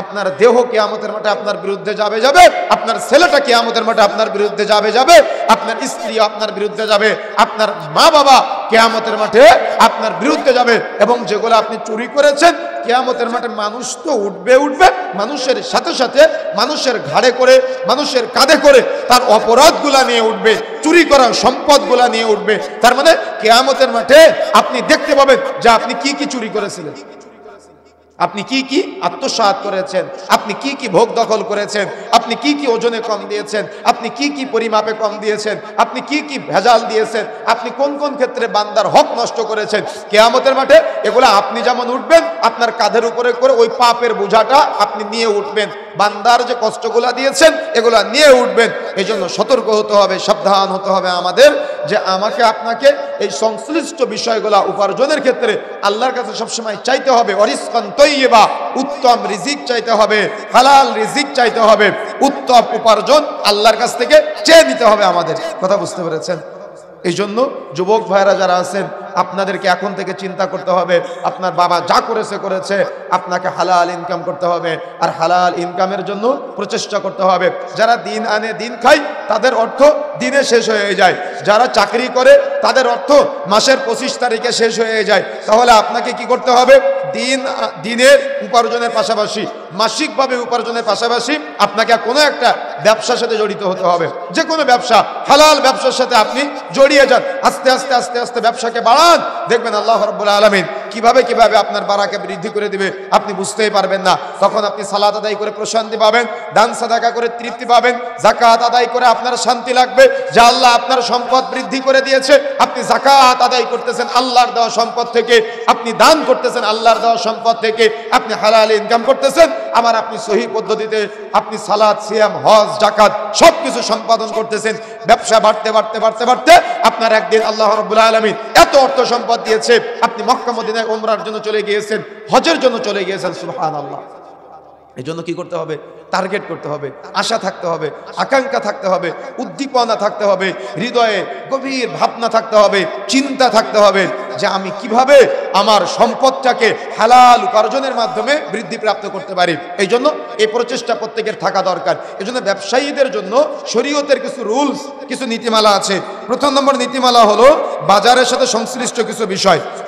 আপনার দেহ কিয়ামতের মাঠে আপনার বিরুদ্ধে যাবে, আপনার ছেলেটা কিয়ামতের মাঠে আপনার বিরুদ্ধে যাবে, আপনার স্ত্রী আপনার বিরুদ্ধে যাবে, আপনার মা বাবা কিয়ামতের মাঠে আপনার বিরুদ্ধে যাবে। এবং যেগুলো আপনি চুরি করেছেন কিয়ামতের মাঠে মানুষ তো উঠবে, মানুষের সাথে সাথে মানুষের ঘাড়ে করে, মানুষের কাঁধে করে তার অপরাধগুলা নিয়ে উঠবে, চুরি করা সম্পদগুলা নিয়ে উঠবে। তার মানে কিয়ামতের মাঠে আপনি দেখতে পাবেন যে আপনি কি কি চুরি করেছিলেন, আপনি কি কি আত্মসাৎ করেছেন, আপনি কি কি ভোগ দখল করেছেন, আপনি কি কি ওজনে কম দিয়েছেন, আপনি কি কি পরিমাপে কম দিয়েছেন, আপনি কি কি ভেজাল দিয়েছেন, আপনি কোন কোন ক্ষেত্রে বান্দার হক নষ্ট করেছেন। কিয়ামতের মাঠে এগুলো আপনি যেমন উঠবেন, আপনার কাঁধের উপরে করে ওই পাপের বোঝাটা আপনি নিয়ে উঠবেন, বান্দার যে কষ্টগুলা দিয়েছেন এগুলা নিয়ে উঠবেন। এই জন্য সতর্ক হতে হবে, সাবধান হতে হবে আমাদের, যে আমাকে আপনাকে এই সংশ্লিষ্ট বিষয়গুলা উপার্জনের ক্ষেত্রে আল্লাহর কাছে সবসময় চাইতে হবে অরিজকান তৈয়্যিবা, উত্তম রিজিক চাইতে হবে, হালাল রিজিক চাইতে হবে, উত্তম উপার্জন আল্লাহর কাছ থেকে চেয়ে নিতে হবে আমাদের। কথা বুঝতে পেরেছেন? এই জন্য যুবক ভাইরা যারা আছেন আপনাদেরকে এখন থেকে চিন্তা করতে হবে, আপনার বাবা যা করেছে আপনাকে হালাল ইনকাম করতে হবে, আর হালাল ইনকামের জন্য প্রচেষ্টা করতে হবে। যারা দিন আনে দিন খায় তাদের অর্থ দিনে শেষ হয়ে যায়, যারা চাকরি করে তাদের অর্থ মাসের 25 তারিখে শেষ হয়ে যায়। তাহলে আপনাকে কি করতে হবে? দিনের উপার্জনের পাশাপাশি, মাসিকভাবে উপার্জনের পাশাপাশি আপনাকে কোনো একটা ব্যবসার সাথে জড়িত হতে হবে। যে কোনো ব্যবসা, হালাল ব্যবসার সাথে আপনি জড়িয়ে যান, আস্তে আস্তে আস্তে আস্তে ব্যবসাকে বাড়ান, দেখবেন আল্লাহ রাব্বুল আলামিন কিভাবে আপনার বারাকে বৃদ্ধি করে দিবে আপনি বুঝতেই পারবেন না। তখন আপনি সালাত আদায় করে প্রশান্তি পাবেন, দান সাদাকা করে তৃপ্তি পাবেন, যাকাত আদায় করে আপনার শান্তি লাগবে যে আল্লাহ আপনার সম্পদ বৃদ্ধি করে দিয়েছে। আপনি যাকাত আদায় করতেছেন আল্লাহর দেওয়া সম্পদ থেকে, আপনি দান করতেছেন আল্লাহর দেওয়া সম্পদ থেকে, আপনি হালাল ইনকাম করতেছেন, আবার আপনি সহি পদ্ধতিতে আপনি সালাত, সিয়াম, হজ, যাকাত সবকিছু সম্পাদন করতেছেন। ব্যবসা বাড়তে বাড়তে বাড়তে বাড়তে আপনার একদিন আল্লাহ রাব্বুল আলামিন এত অর্থ সম্পদ দিয়েছে, আপনি মক্কা মদিনায় উমরার জন্য চলে গিয়েছেন, হজের জন্য চলে গিয়েছেন। সুবহানাল্লাহ। এই জন্য কি করতে হবে? টার্গেট করতে হবে, আশা থাকতে হবে, আকাঙ্ক্ষা থাকতে হবে, উদ্দীপনা থাকতে হবে, হৃদয়ে গভীর ভাবনা থাকতে হবে, চিন্তা থাকতে হবে যে আমি কিভাবে আমার সম্পদটাকে হালাল উপার্জনের মাধ্যমে বৃদ্ধি প্রাপ্ত করতে পারি। এই জন্য এই প্রচেষ্টা প্রত্যেকের থাকা দরকার। এই জন্য ব্যবসায়ীদের জন্য শরীয়তের কিছু রুলস, কিছু নীতিমালা আছে। প্রথম নম্বর নীতিমালা হলো বাজারের সাথে সংশ্লিষ্ট কিছু বিষয়।